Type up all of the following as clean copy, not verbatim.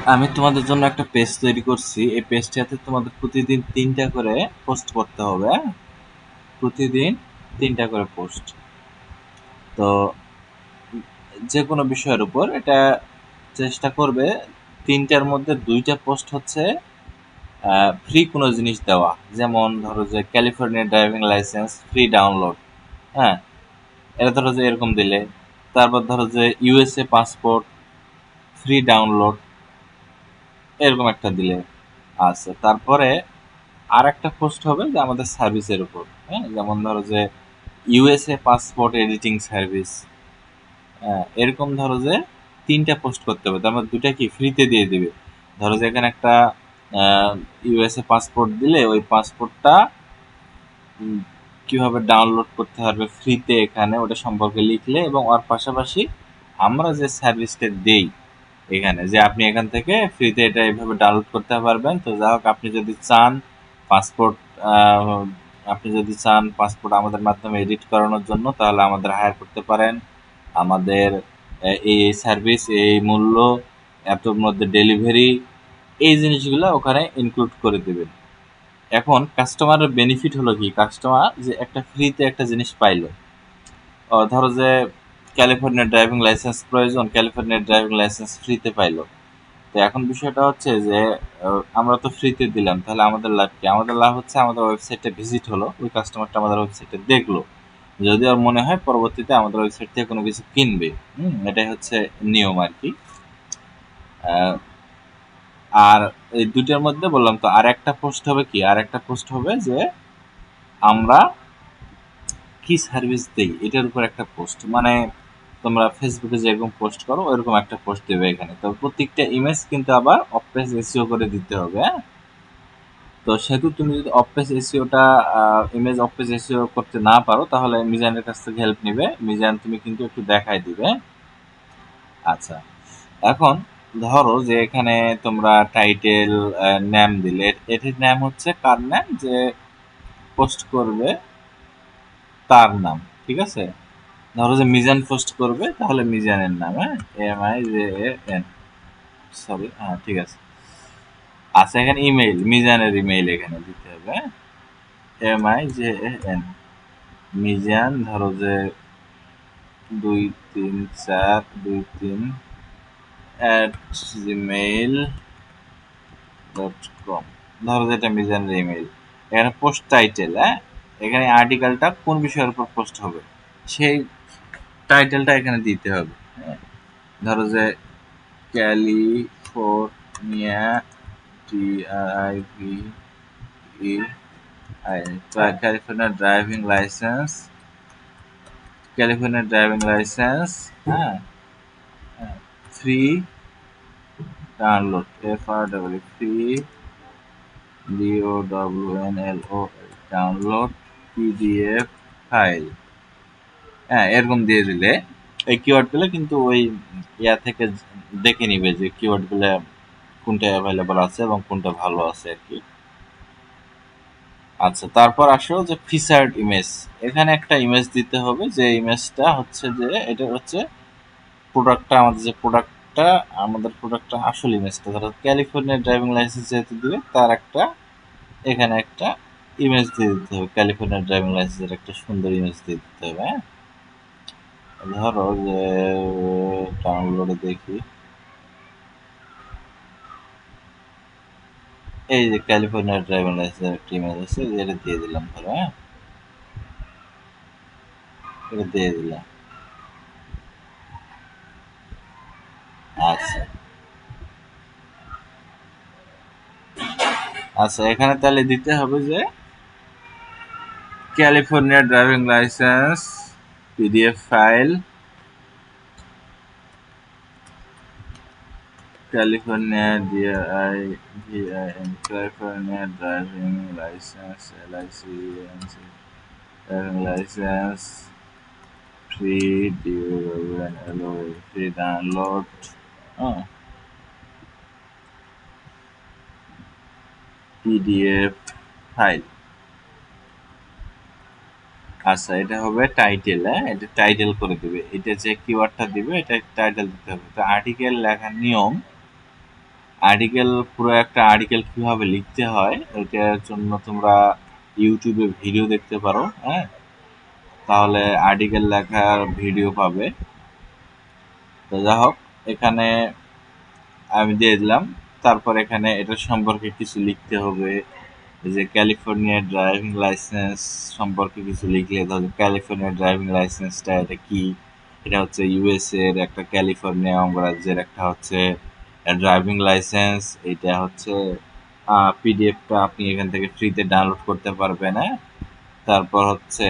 আমি তোমাদের জন্য একটা পেজ তৈরি করছি। এই পেজটাতে তোমাদের প্রতিদিন ৩টা করে পোস্ট করতে হবে, হ্যাঁ? প্রতিদিন ৩টা করে পোস্ট। তো যেকোনো বিষয়ের উপর এটা চেষ্টা করবে ৩টার মধ্যে ২টা পোস্ট হচ্ছে ফ্রি কোনো জিনিস দেওয়া। যেমন ধরো যে California driving licence free download, হ্যাঁ? এটা ধরো যে এরকম দিলে। তারপর ধরো যে ইউএসএ পাসপোর্ট ফ্রি ডাউনলোড, এরকম একটা দিলে। আচ্ছা, তারপরে আরেকটা পোস্ট হবে যে আমাদের সার্ভিসের উপর, হ্যাঁ? যেমন ধরো যে ইউএসএ পাসপোর্ট এডিটিং সার্ভিস, এরকম ধরো যে ৩টা পোস্ট করতে হবে। তার মধ্যে ২টা কি ফ্রিতে দিয়ে দিবে। ধরো যে এখানে একটা ইউএসএ পাসপোর্ট দিলে ওই পাসপোর্টটা কিভাবে ডাউনলোড করতে পারবে ফ্রিতে এখানে ওটা সম্পর্কে লিখলে, এবং ওর পাশাপাশি আমরা যে সার্ভিসটা দেই এখানে, যে আপনি এখান থেকে ফ্রিতে এটা এইভাবে ডাউনলোড করতে পারবেন। তো যা হোক, আপনি যদি চান পাসপোর্ট পাসপোর্ট আমাদের মাধ্যমে এডিট করানোর জন্য, তাহলে আমাদের হায়ার করতে পারেন। আমাদের এই সার্ভিস, এই মূল্য, এতর মধ্যে ডেলিভারি, এই জিনিসগুলো ওখানে ইনক্লুড করে দেবেন। এখন কাস্টমারের বেনিফিট হলো কি, কাস্টমার যে একটা ফ্রিতে একটা জিনিস পাইলো। ধরো যে ক্যালিফোর্নিয়া ড্রাইভিং লাইসেন্স প্রয়োজন, ক্যালিফোর্নিয়া ড্রাইভিং লাইসেন্স ফ্রিতে পাইলো। তো এখন বিষয়টা হচ্ছে যে আমরা তো ফ্রিতে দিলাম, তাহলে আমাদের লাভ কি? আমাদের লাভ হচ্ছে আমাদের ওয়েবসাইটটা ভিজিট হলো, ওই কাস্টমারটা আমাদের ওয়েবসাইটে দেখলো, যদি ওর মনে হয় পরবর্তীতে আমাদের ওয়েবসাইট থেকে কোনো কিছু কিনবে। এটাই হচ্ছে নিয়ম আর কি। আর এই দুইটার মধ্যে বললাম তো, আর একটা পোস্ট হবে কি, আর একটা পোস্ট হবে যে আমরা কি সার্ভিস দেই এটার উপর একটা পোস্ট। মানে তোমরা ফেসবুকে যেরকম পোস্ট করো ওইরকম একটা পোস্ট দেবে এখানে। তো প্রত্যেকটা ইমেজ কিন্তু আবার অফ পেজ এসইও করে দিতে হবে, হ্যাঁ? তো সেহেতু তুমি যদি অফ পেজ এসইওটা ইমেজ অফ পেজ এসইও করতে না পারো, তাহলে মিজানের কাছ থেকে হেল্প নিবে। মিজান তুমি কিন্তু একটু দেখাই দিবে। আচ্ছা, এখন ধরো যে এখানে তোমরা টাইটেল নাম দিলে, এটির নাম হচ্ছে কার নাম, যে পোস্ট করবে তার নাম, ঠিক আছে? ধরো যে মিজান পোস্ট করবে, তাহলে মিজানের নাম, হ্যাঁ? MIJAN, সরি, হ্যাঁ ঠিক আছে। আচ্ছা, এখানে ইমেইল, মিজানের ইমেইল এখানে দিতে হবে, হ্যাঁ? MIJAN, মিজান ধরো যে 23423 @gmail.com, ধরো যে এটা মিজানের ইমেইল। এখানে পোস্ট টাইটেল, হ্যাঁ? এখানে আর্টিকেলটা কোন বিষয়ের উপর পোস্ট হবে সেই টাইটেলটা এখানে দিতে হবে, হ্যাঁ? ধরো যে California, DRIVE, California driving licence, California driving licence, হ্যাঁ, free download, free DOWNLOAD, download PDF file, হ্যাঁ, এরকম দিয়ে দিলে এই কিওয়ার্ডগুলো কিন্তু ওই ইয়া থেকে দেখে নিবে যে কিওয়ার্ডগুলো কোনটা অ্যাভেলেবল আছে এবং কোনটা ভালো আছে আর কি। আচ্ছা, তারপর আসো যে ফিচার্ড ইমেজ। এখানে একটা ইমেজ দিতে হবে, যে ইমেজটা হচ্ছে যে এটা হচ্ছে প্রোডাক্টটা, আমাদের প্রোডাক্টটা আসল ইমেজটা। ধরো ক্যালিফোর্নিয়া ড্রাইভিং লাইসেন্স যেহেতু দিবে, তার একটা এখানে একটা ইমেজ দিয়ে দিতে হবে। ক্যালিফোর্নিয়া ড্রাইভিং লাইসেন্সের একটা সুন্দর ইমেজ দিয়ে দিতে হবে, হ্যাঁ? ধরো যে ডাউনলোডে দেখি, এই যে ক্যালিফোর্নিয়া ড্রাইভিং লাইসেন্সের একটা ইমেজ আছে, এটা দিয়ে দিলাম ধরো, হ্যাঁ? এটা দিয়ে দিলাম। আচ্ছা, আচ্ছা, এখানে তাহলে দিতে হবে যে California driving licence PDF file, California DRIVIN, California driving licence LICENS, driving licence free free download, হ্যাঁ, PDF ফাইল। আচ্ছা, এটা হবে টাইটেল, হ্যাঁ? এটা টাইটেল করে দিবে। এটা যে কিওয়ার্ডটা দিবে এটা টাইটেল দিতে হবে। তো আর্টিকেল লেখার নিয়ম, আর্টিকেল, পুরো একটা আর্টিকেল কিভাবে লিখতে হয় এটার জন্য তোমরা ইউটিউবে ভিডিও দেখতে পারো। হ্যাঁ, তাহলে আর্টিকেল লেখার ভিডিও পাবে। তো যা হোক, এখানে আমি দিয়ে দিলাম। তারপর এখানে এটা সম্পর্কে কিছু লিখতে হবে, যে ক্যালিফোর্নিয়া ড্রাইভিং লাইসেন্স সম্পর্কে কিছু লিখলে, ধরো ক্যালিফোর্নিয়া ড্রাইভিং লাইসেন্সটা এটা কি, এটা হচ্ছে ইউএসএ এর একটা, ক্যালিফোর্নিয়া অঙ্গরাজ্যের একটা হচ্ছে ড্রাইভিং লাইসেন্স। এটা হচ্ছে পিডিএফটা আপনি এখান থেকে ফ্রিতে ডাউনলোড করতে পারবেন। হ্যাঁ, তারপর হচ্ছে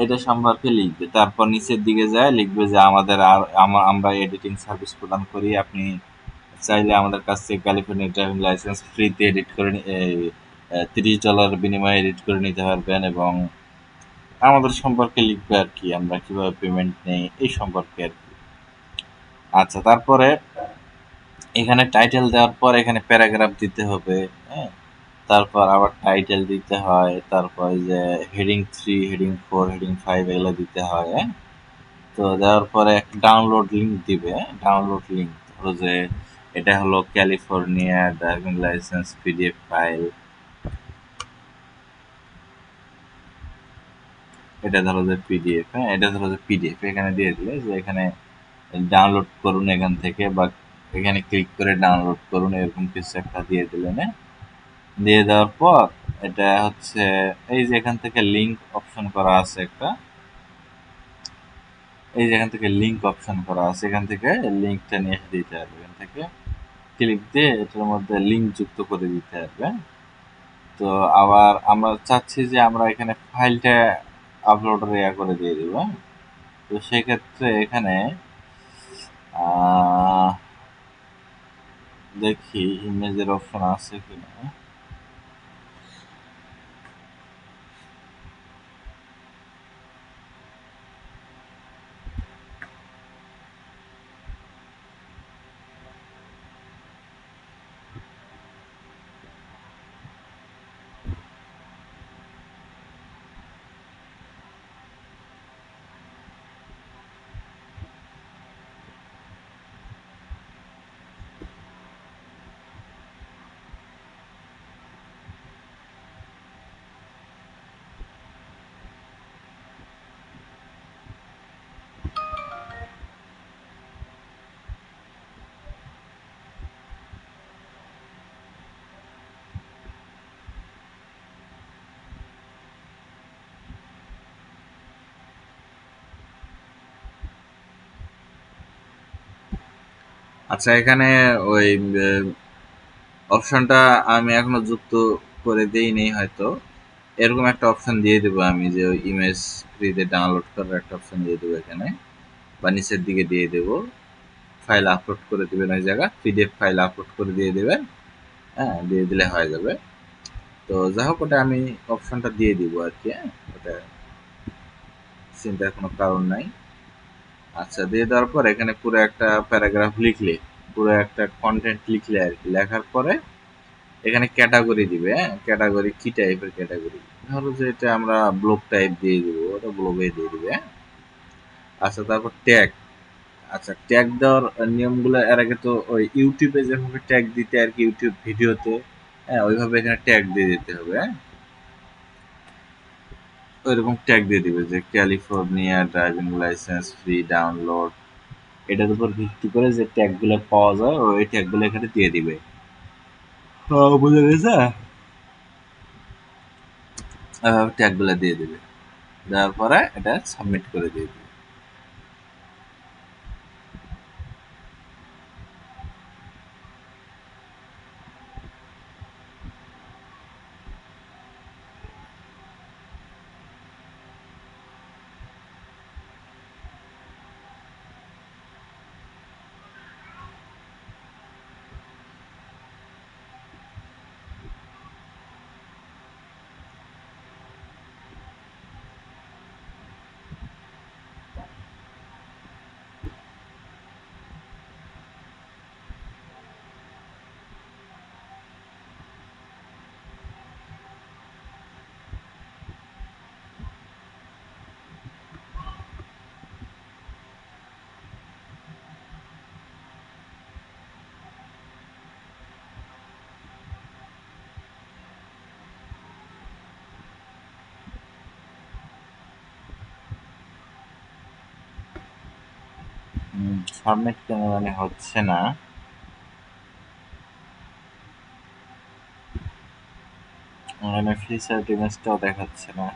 এটা সম্পর্কে লিখবে। তারপর নিচের দিকে যায় লিখবে যে আমাদের আমরা এডিটিং সার্ভিস প্রদান করি, আপনি চাইলে আমাদের কাছ থেকে ক্যালিফোর্নিয়া ড্রাইভিং লাইসেন্স ফ্রিতে এডিট করে $30 বিনিময়ে এডিট করে নিতে পারবেন, এবং আমাদের সম্পর্কে লিখবে আর কি, আমরা কিভাবে পেমেন্ট নেই এই সম্পর্কে আর কি। আচ্ছা, তারপরে এখানে টাইটেল দেওয়ার পর এখানে প্যারাগ্রাফ দিতে হবে। হ্যাঁ, তারপর আবার টাইটেল দিতে হয়, তারপর যে হেডিং 3, হেডিং 4, হেডিং 5 এগুলো দিতে হয়। হ্যাঁ, তো দেওয়ার পরে একটা ডাউনলোড লিঙ্ক দিবে। ডাউনলোড লিঙ্ক ধরো যে এটা হলো California driving licence PDF file, এটা ধরো যে পিডিএফ। হ্যাঁ, এটা ধরো যে পিডিএফ, এখানে দিয়ে দিলে যে এখানে ডাউনলোড করুন এখান থেকে, বা এখানে ক্লিক করে ডাউনলোড করুন, এরকম কিছু একটা দিয়ে দিলেন। হ্যাঁ, দিয়ে দেওয়ার পর এটা হচ্ছে এই যে এখান থেকে লিঙ্ক অপশন করা আছে একটা, এই যে এখান থেকে লিঙ্ক অপশন করা আছে, এখান থেকে লিঙ্কটা নিয়ে এসে দিতে হবে। এখান থেকে ক্লিক দিয়ে এটার মধ্যে লিঙ্ক যুক্ত করে দিতে হবে। তো আবার আমরা চাচ্ছি যে আমরা এখানে ফাইলটা আপলোডের করে দিয়ে দিব। তো সেক্ষেত্রে এখানে দেখি ইমেজের অপশন আছে কিনা। আচ্ছা, এখানে ওই অপশনটা আমি এখনো যুক্ত করে দেইনি হয়তো। এরকম একটা অপশন দিয়ে দেবো আমি, যে ওই ইমেজ ফ্রিতে ডাউনলোড করার একটা অপশন দিয়ে দেবো এখানে, বা নিচের দিকে দিয়ে দেবো। ফাইল আপলোড করে দেবেন ওই জায়গা, পিডিএফ ফাইল আপলোড করে দিয়ে দেবেন। হ্যাঁ, দিয়ে দিলে হয়ে যাবে। তো যাই হোক, ওটা আমি অপশনটা দিয়ে দিব আর কি। হ্যাঁ, ওটা চিন্তার কোনো কারণ নাই। আচ্ছা, দিয়ে দেওয়ার পর এখানে পুরো একটা প্যারাগ্রাফ লিখলে, পুরো একটা কন্টেন্ট লিখলে আর কি, লেখার পরে এখানে ক্যাটাগরি দিবে। হ্যাঁ, ক্যাটাগরি কি টাইপের ক্যাটাগরি, ধরো যে এটা আমরা ব্লগ টাইপ দিয়ে দিব, ওটা ব্লগে দিয়ে দিবে। হ্যাঁ, আচ্ছা, তারপর ট্যাগ। আচ্ছা, ট্যাগ দেওয়ার নিয়মগুলো এর আগে তো ওই ইউটিউবে যেভাবে ট্যাগ দিতে আর কি, ইউটিউব ভিডিওতে, হ্যাঁ ওইভাবে এখানে ট্যাগ দিয়ে দিতে হবে। হ্যাঁ, ওইরকম ট্যাগ দিয়ে দিবে যে California driving licence free download, এটার উপর ভিত্তি করে যে ট্যাগগুলো পাওয়া যায় ওই ট্যাগগুলো এখানে দিয়ে দিবে। বুঝে গেছে? ট্যাগগুলো দিয়ে দিবে, দেওয়ার পরে এটা সাবমিট করে দিয়ে দিবে। সাবমিট কেন জানি হচ্ছে না। এখানে ফিচার ইমেজটাও দেখাচ্ছে না।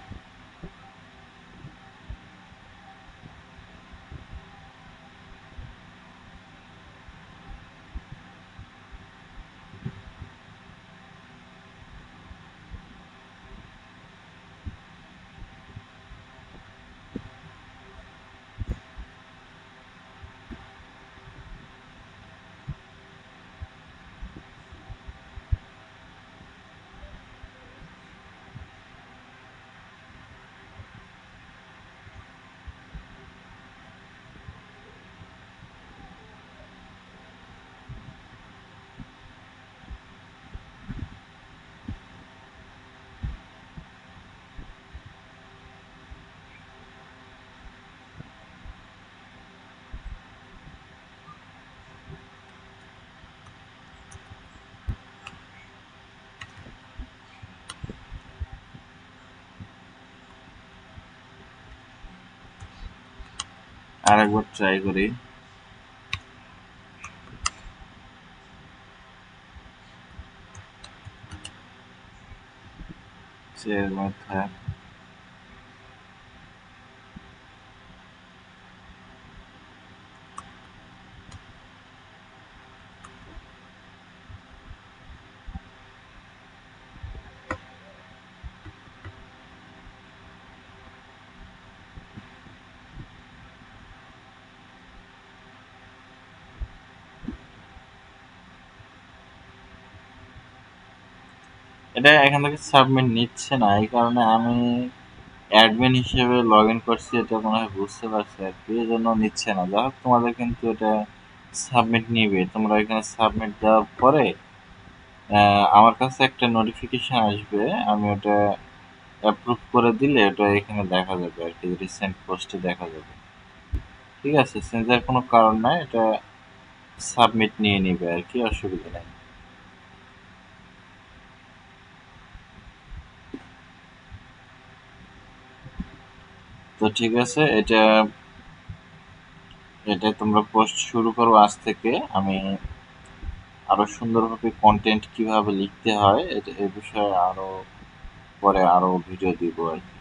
আরেকবার ট্রাই করি। চেয়ের মাথা। এটা এখান থেকে সাবমিট নিচ্ছে না, এই কারণে আমি অ্যাডমিন হিসেবে লগ ইন করছি, এটা মনে হয় বুঝতে পারছি আর কি, এই জন্য নিচ্ছে না। যাই হোক, তোমাদের কিন্তু এটা সাবমিট নিবে। তোমরা এখানে সাবমিট দেওয়ার পরে আমার কাছে একটা নোটিফিকেশন আসবে, আমি ওটা অ্যাপ্রুভ করে দিলে ওটা এখানে দেখা যাবে আর কি, রিসেন্ট পোস্টে দেখা যাবে। ঠিক আছে, চেঞ্জের কোনো কারণ নাই, এটা সাবমিট নিয়ে নিবে আর কি, অসুবিধা নেই। তো ঠিক আছে, এটা এটা তোমরা পোস্ট শুরু করো আজ থেকে। আমি আরো সুন্দরভাবে কন্টেন্ট কিভাবে লিখতে হয় এটা এ বিষয়ে আরো পরে আরো ভিডিও দিব আর কি।